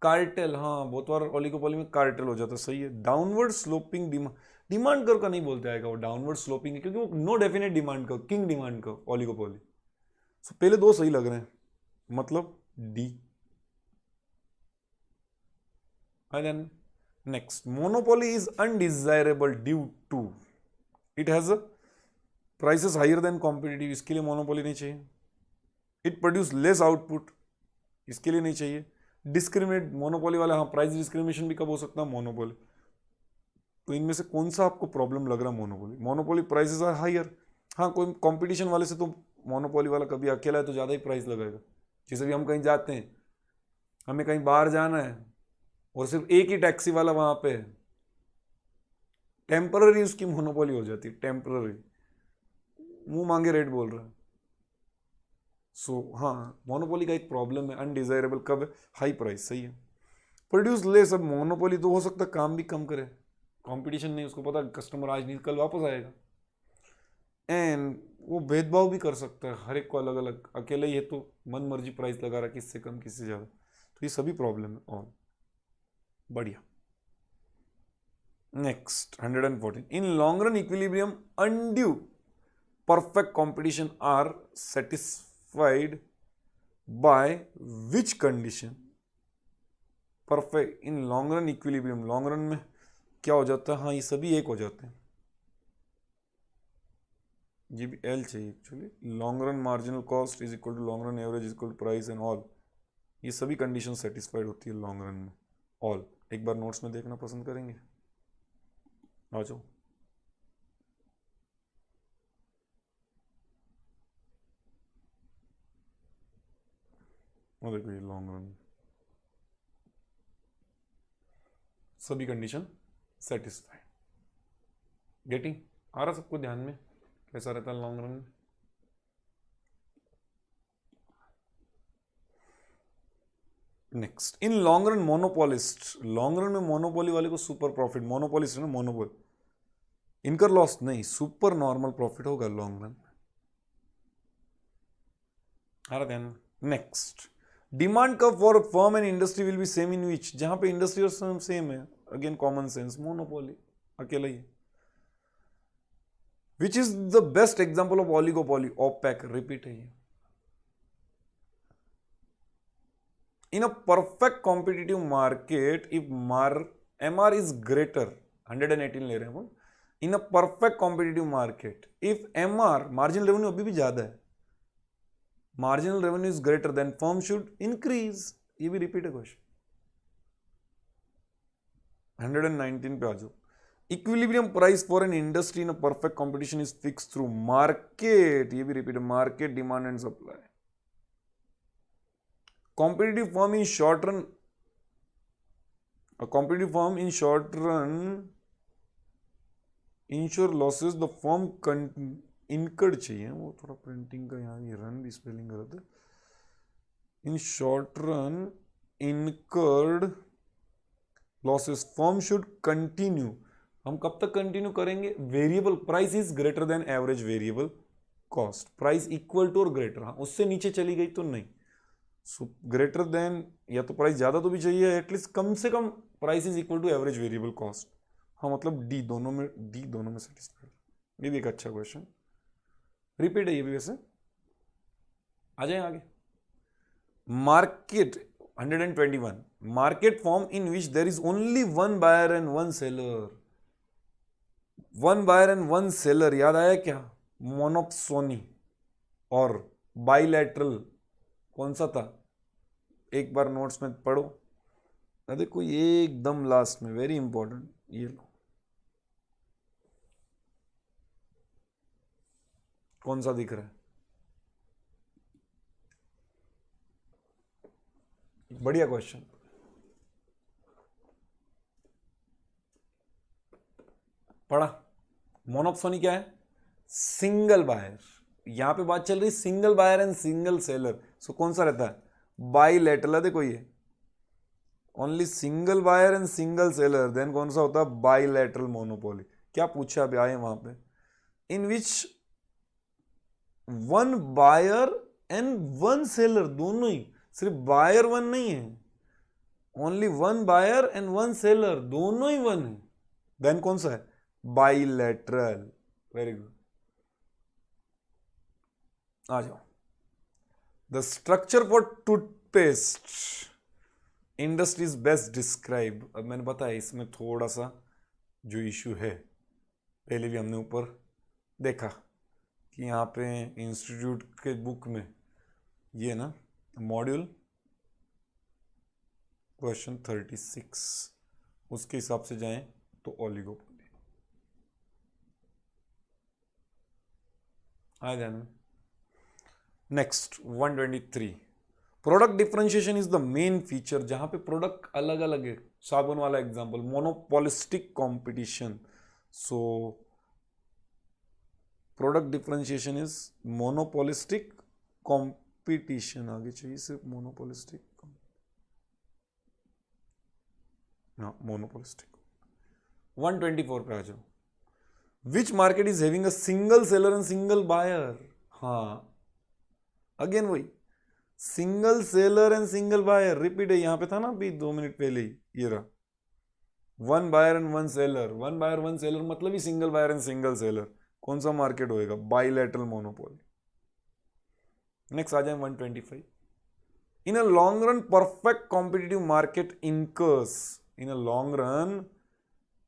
कार्टेल, हाँ बहुत बार ओलिगोपोली में कार्टेल हो जाता है, सही है। डाउनवर्ड स्लोपिंग डिमांड कर्व का नहीं बोलते आएगा, वो डाउनवर्ड स्लोपिंग है, क्योंकि वो no definite demand curve, kinked demand curve oligopoly. So पहले दो सही लग रहे हैं, मतलब D. Next, monopoly is undesirable due to it has prices higher than competitive, इसके लिए मोनोपोली नहीं चाहिए। इट प्रोड्यूस लेस आउटपुट, इसके लिए नहीं चाहिए। डिस्क्रिमिनेट, मोनोपोली वाला, हाँ प्राइस डिस्क्रिमिनेशन भी कब हो सकता है? मोनोपोली। तो इनमें से कौन सा आपको प्रॉब्लम लग रहा है? Monopoly. Monopoly prices are higher, हाँ कोई कंपटीशन वाले से तो मोनोपोली वाला कभी अकेला है तो ज़्यादा ही प्राइस लगाएगा। जैसे भी हम कहीं जाते हैं, हमें कहीं बाहर जाना है और सिर्फ एक ही टैक्सी वाला वहाँ पे है, टेम्पररी उसकी मोनोपोली हो जाती है, टेम्पररी, मुंह मांगे रेट बोल रहा है। सो हाँ, मोनोपोली का एक प्रॉब्लम है, अनडिजायरेबल कब है? हाई प्राइस, सही है। प्रोड्यूस लेस, अब मोनोपोली तो हो सकता है काम भी कम करे, कंपटीशन नहीं, उसको पता कस्टमर आज नहीं कल वापस आएगा, एंड वो भेदभाव भी कर सकता है, हर एक को अलग अलग, अकेले ही है तो मन मर्जी प्राइस लगा रहा, किससे कम किससे ज़्यादा, तो ये सभी प्रॉब्लम है। और बढ़िया, next 114, in long run equilibrium undue perfect competition are satisfied by which condition? Perfect in long run equilibrium, long run में क्या हो जाता है, हाँ ये सभी एक हो जाते हैं, ये भी एल चाहिए actually, long run marginal cost is equal to long run average is equal to price and all, ये सभी कंडीशन सेटिस्फाइड होती है लॉन्ग रन में, ऑल। एक बार नोट्स में देखना पसंद करेंगे, आ जाओ। और देखो ये लॉन्ग रन सभी कंडीशन सेटिस्फाइड, गेटिंग आ रहा सबको ध्यान में कैसा रहता है लॉन्ग रन में। नेक्स्ट, इन long run monopolist, long run में मोनोपोली वाले को सुपर प्रॉफिट, मोनोपोलिस्ट है ना मोनोपोल, इनकर लॉस नहीं, सुपर नॉर्मल प्रॉफिट होगा लॉन्ग रन में, आ रहा ध्यान। Next, demand curve for firm and industry will be same in which, जहां पे इंडस्ट्री और फर्म सेम है, अगेन कॉमन सेंस, मोनोपोली अकेला ही है। Which is the best example of oligopoly, OPEC, repeat है ये। In a perfect competitive market, if MR is greater, 118 ले रहे हैं हम, in a perfect competitive market, if MR, marginal revenue अभी भी ज्यादा है, marginal revenue is greater, then firm should increase, ये भी repeat है क्वेश्चन। 119 पे आ जाओ, equilibrium price for an industry in a perfect competition is fixed through market, ये भी repeat है, market demand and supply। competitive firm in short run, a competitive firm in short run ensure losses the firm incurred चाहिए, वो थोड़ा printing का यहाँ ये run भी स्पेलिंग गलत है, in short run incurred losses firm should continue, हम कब तक कंटिन्यू करेंगे, variable price is greater than average variable cost, price equal to और ग्रेटर, हाँ उससे नीचे चली गई तो नहीं, सो ग्रेटर देन, या तो प्राइस ज्यादा तो भी चाहिए, एटलीस्ट कम से कम price is equal to average variable cost, हाँ मतलब डी दोनों में सेटिस्फाइड, ये भी एक अच्छा क्वेश्चन, रिपीट है ये भी वैसे। आ जाए आगे, market 121, market form in which there is only one buyer and one seller, one buyer and one seller याद आया क्या, मोनोप्सोनी, और बाइलैटरल कौन सा था, एक बार नोट्स में पढ़ो, देखो ये एकदम लास्ट में वेरी इंपॉर्टेंट, ये लो कौन सा दिख रहा है, बढ़िया क्वेश्चन, पढ़ा, मोनोप्सोनी क्या है, सिंगल बायर, यहां पे बात चल रही single buyer and single seller, so कौन सा रहता है, बाइलैटरल, देखो ये only single buyer and single seller, then कौन सा होता है, बाइलैटरल मोनोपोली। क्या पूछा अभी आए वहां पे, in which one buyer and one seller, दोनों ही, सिर्फ बायर वन नहीं है, only one buyer and one seller, दोनों ही वन है, देन कौन सा है, बाइलैटरल, वेरी गुड। आ जाओ, the structure for toothpaste industries best describe, अब मैंने बताया इसमें थोड़ा सा जो इशू है, पहले भी हमने ऊपर देखा कि यहाँ पे इंस्टीट्यूट के बुक में ये ना मॉड्यूल क्वेश्चन 36 उसके हिसाब से जाएं तो ओलिगोपोली आया ध्यान में। Next 123, product differentiation is the main feature, जहां पे प्रोडक्ट अलग अलग है, साबुन वाला example, monopolistic competition, so product differentiation is monopolistic competition, आगे चाहिए सिर्फ मोनोपोलिस्टिक, हाँ मोनोपोलिस्टिक। 124 पे आ जाओ. Which market is having a single seller and single buyer. हाँ, अगेन वही single seller and single buyer repeat है. यहां पे था ना अभी 2 मिनट पहले ही, ये रहा. One buyer and one seller, one buyer one seller मतलब ही single buyer and single seller. कौन सा मार्केट होएगा? Bilateral monopoly. नेक्स्ट आ जाए 125. In a long run perfect competitive market incurs. In a long run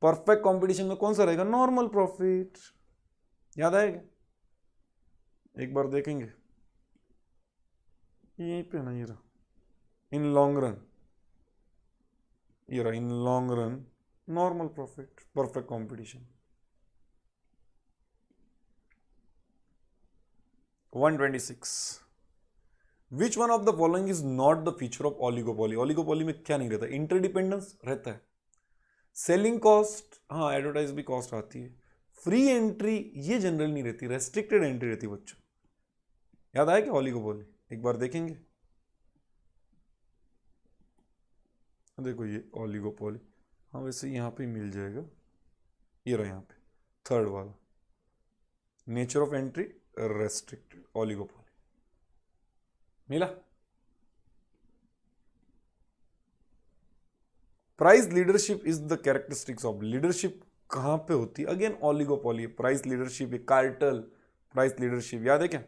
perfect competition में कौन सा रहेगा? Normal profit. याद आएगा? एक बार देखेंगे. यहीं पे ना, ये रहा. इन लॉन्ग रन, ये रहा. इन long run normal profit, perfect competition. 126. Which one of the following is not the feature of oligopoly. Oligopoly में क्या नहीं रहता? इंटरडिपेंडेंस रहता है. सेलिंग कॉस्ट, हाँ एडवर्टाइज भी कॉस्ट आती है. फ्री एंट्री ये जनरल नहीं रहती, रेस्ट्रिक्टेड एंट्री रहती बच्चों. याद आया क्या ऑलिगोपोली? एक बार देखेंगे. देखो ये ऑलिगोपोली, हाँ वैसे यहाँ पे मिल जाएगा. ये रहा यहाँ पे थर्ड वाला, nature of entry restricted. Oligopoly मिला. Price leadership is the characteristics of. Leadership कहां पे होती है? Again oligopoly. प्राइस लीडरशिप है, कार्टेल प्राइस लीडरशिप. याद है क्या?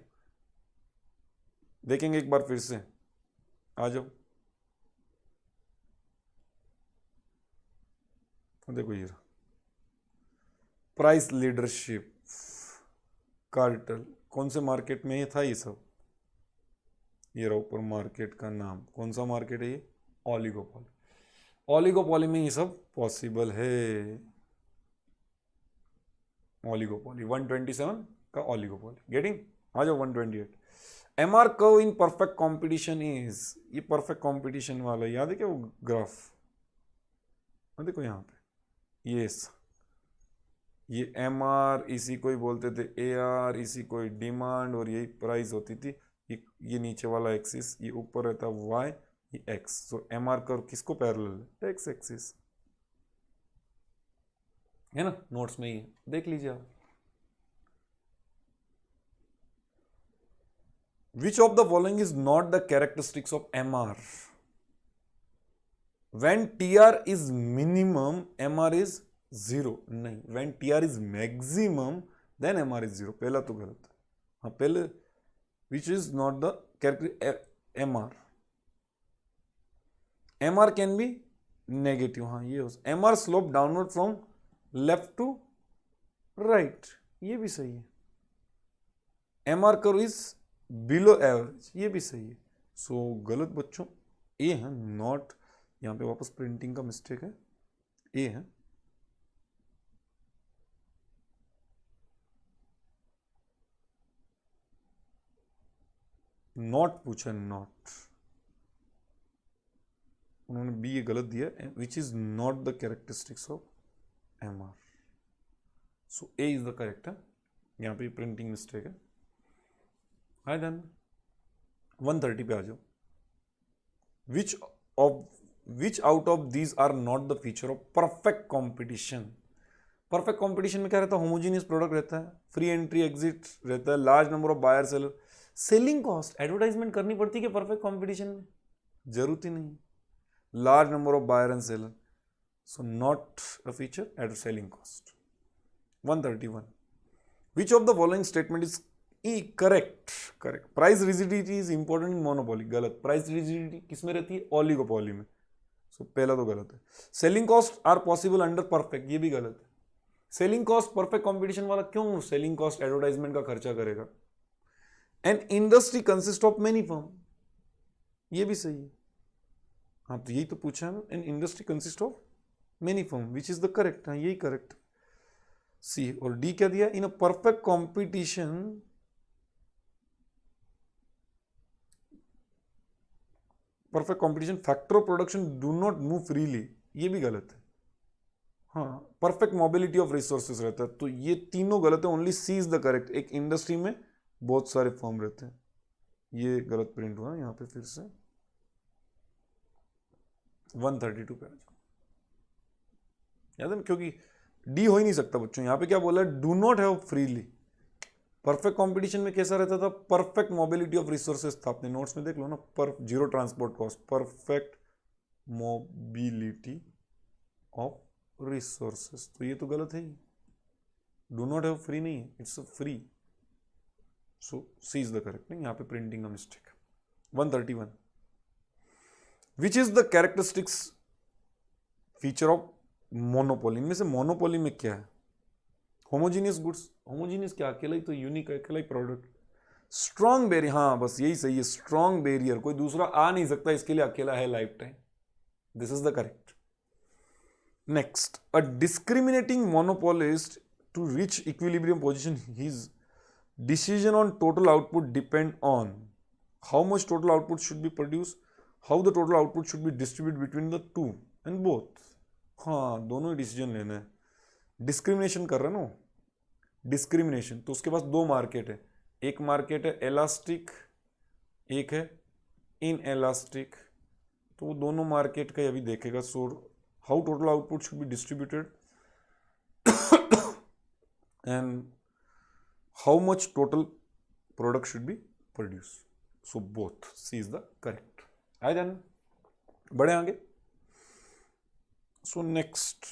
देखेंगे एक बार फिर से. आ जाओ. देखो ये प्राइस लीडरशिप कार्टेल कौन से मार्केट में ये था? ये सब ये रहा ऊपर मार्केट का नाम. कौन सा मार्केट है ये? ऑलिगोपोली. ऑलिगोपोली में ये सब पॉसिबल है. ऑलिगोपोली 127 का ऑलिगोपोली. गेटिंग? आ जाओ 128. MR curve in perfect competition is. ये परफेक्ट कंपटीशन वाला याद है क्या वो ग्राफ? देखो यहाँ पे ये एम आर इसी को ही बोलते थे ए आर, इसी को ही डिमांड, और यही प्राइस होती थी. ये नीचे वाला एक्सिस, ये ऊपर रहता वाई, ये X. So M R curve किसको पैरेलल है? एक्स एक्सिस है ना. नोट्स में ही है, देख लीजिए आप. Which of the following is not the characteristics of M R. when TR is minimum, MR is 0. नहीं, when TR is maximum, then MR is 0. पहला तो गलत है. हाँ पहले which is not the character MR. MR can be negative. हाँ ये हो. MR slope downward from left to right. ये भी सही है. MR curve is below average. ये भी सही है. So गलत बच्चों ए है. नॉट, यहाँ पे वापस प्रिंटिंग का मिस्टेक है. ए है. नॉट पूछा, नॉट. उन्होंने बी ये गलत दिया. Which is not the characteristics of M R. So A is the correct है. यहाँ पे प्रिंटिंग मिस्टेक है. हाय देन 130 पे आ जाओ. Which out of these are not the feature of perfect competition. Perfect competition में क्या रहता है? होमोजीनियस प्रोडक्ट रहता है, फ्री एंट्री एग्जिट रहता है, large number of buyer seller. Selling cost advertisement करनी पड़ती है कि परफेक्ट कॉम्पिटिशन में? जरूरत ही नहीं. Large number of buyer and seller. So not a feature at selling cost. 131. Which of the following statement is correct? Correct. Price rigidity is important in monopoly. गलत. Price rigidity किसमें रहती है? Oligopoly में. सो पहला तो गलत है. Selling cost are possible under perfect. ये भी गलत है. सेलिंग कॉस्ट परफेक्ट कंपटीशन वाला क्यों? सेलिंग कॉस्ट एडवर्टाइजमेंट का खर्चा करेगा. And industry consist of many firm. ये भी सही है. हाँ तो यही तो पूछा है. And industry consist of many firm which is the correct. हाँ यही करेक्ट. सी और डी क्या दिया? In a perfect competition perfect competition factor of production do not move freely. ये भी गलत है. हाँ परफेक्ट मोबिलिटी ऑफ रिसोर्सेज रहता है. तो ये तीनों गलत है. Only C is the correct. एक इंडस्ट्री में बहुत सारे फर्म रहते हैं. ये गलत प्रिंट हुआ यहाँ पे. फिर से 132 पे आ जाओ. याद है क्योंकि डी हो ही नहीं सकता बच्चों। यहाँ पे क्या बोला है, do not have freely. Perfect competition में कैसा रहता था, परफेक्ट मोबिलिटी ऑफ रिसोर्सेस था, अपने नोट्स में देख लो ना, पर zero transport cost, perfect mobility of resources, तो ये तो गलत है ही, डू नॉट हैव फ्री नहीं है, it's free, so C is the correct. नहीं, यहाँ पे प्रिंटिंग का mistake. 131, which is the characteristics feature of monopoly. इनमें से मोनोपोली में क्या है, होमोजीनियस गुड्स, होमोजीनियस क्या, अकेला ही तो यूनिक है, अकेला ही प्रोडक्ट। स्ट्रॉन्ग बैरियर, हाँ बस यही सही है, स्ट्रॉन्ग बैरियर, कोई दूसरा आ नहीं सकता इसके लिए, अकेला है life time, this is the correct. Next, a discriminating monopolist to reach equilibrium position, his decision on total output depend on how much total output should be produced, how the total output should be distributed between the two and both। हाँ, दोनों ही decision लेना है। Discrimination कर रहा है ना, discrimination, तो उसके पास दो मार्केट है, एक मार्केट है एलास्टिक, एक है इन एलास्टिक, तो वो दोनों मार्केट का अभी देखेगा। So how total output should be distributed and how much total product should be produced, so both, C is the correct। आए then बढ़े आगे। so next,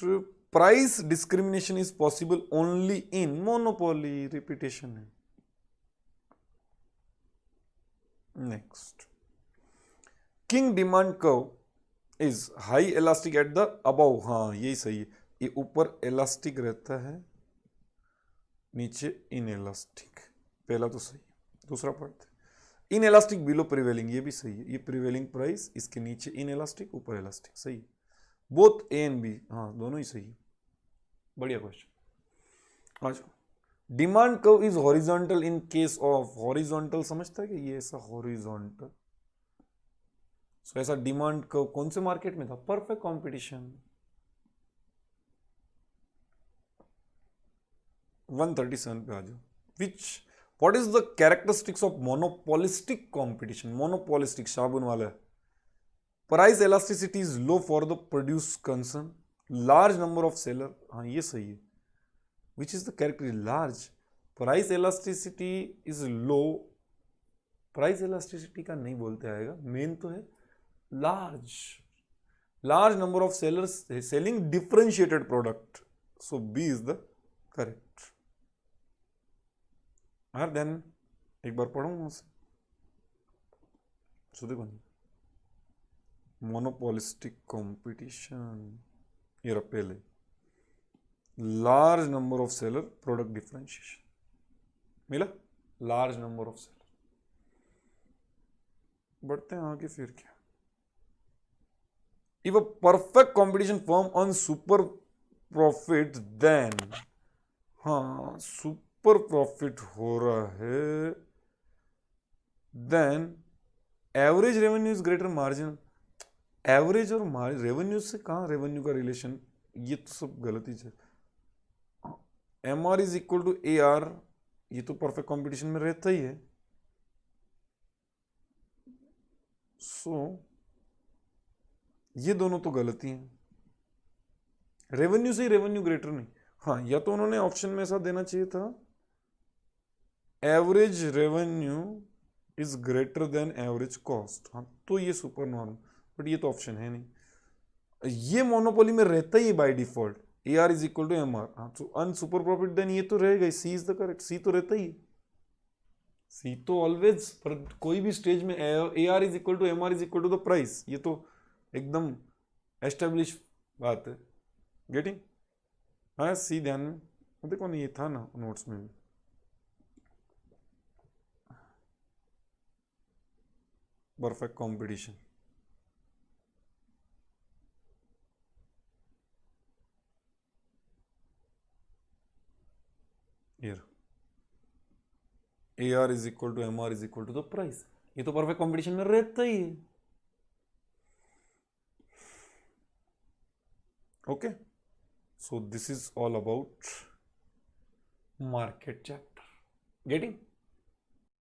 price discrimination is possible only in monopoly, repetition है। next, king demand curve is high elastic at the above, हाँ यही सही है, ये ऊपर elastic रहता है, नीचे इन इलास्टिक, पहला तो सही है। दूसरा part, in elastic below prevailing, ये भी सही है, ये प्रिवेलिंग प्राइस, इसके नीचे इन इलास्टिक, ऊपर इलास्टिक, सही। बोथ ए एंड बी, हाँ दोनों ही सही है, बढ़िया क्वेश्चन। अच्छा, demand curve is horizontal in case of, horizontal समझता है कि ये ऐसा हॉरिजॉन्टल, सो ऐसा डिमांड कर्व कौन से मार्केट में था, परफेक्ट कॉम्पिटिशन। 137 पे आ जाओ। Which, what is the characteristics of monopolistic competition, monopolistic साबुन वाला, price elasticity is low for the produce concern, large number of seller, हाँ ये सही है। Which is the character, large, price elasticity is low, price elasticity का नहीं बोलते आएगा, मेन तो है large, large number of sellers selling differentiated product, so B is the correct. यार देन एक बार पढ़ूंगा उसे, सो देखो, मोनोपोलिस्टिक कंपटीशन, ये रहा पहले, large number of seller, product differentiation, मिला, लार्ज नंबर ऑफ सेलर। बढ़ते हैं आगे, फिर क्या, if a perfect competition firm on super profit then, हाँ सुपर प्रॉफिट हो रहा है, then average revenue is greater margin, average और रेवेन्यू से कहाँ रेवेन्यू का रिलेशन, ये तो सब गलत ही है। M R is equal to A R, ये तो परफेक्ट कंपटीशन में रहता ही है, सो ये दोनों तो गलती हैं, रेवेन्यू से ही रेवेन्यू ग्रेटर नहीं, हाँ या तो उन्होंने ऑप्शन में ऐसा देना चाहिए था, average revenue is greater than average cost, हाँ तो ये सुपर नॉर्म, बट ये तो ऑप्शन है नहीं, ये मोनोपोली में रहता ही by default, A R is equal to M R, हाँ तो अन सुपर प्रॉफिट देन ये तो रहेगा, C is the correct, C तो रहता ही, सी तो ऑलवेज, पर कोई भी स्टेज में A R is equal to M R is equal to the price, ये तो एकदम एस्टेब्लिश बात है, गेटिंग, हाँ सी ध्यान में, देखो नहीं ये था ना नोट्स में भी। Perfect competition, here A R is equal to M R is equal to the price, ये तो परफेक्ट कंपटीशन में रहता ही है, okay. So this is all about market chapter, getting.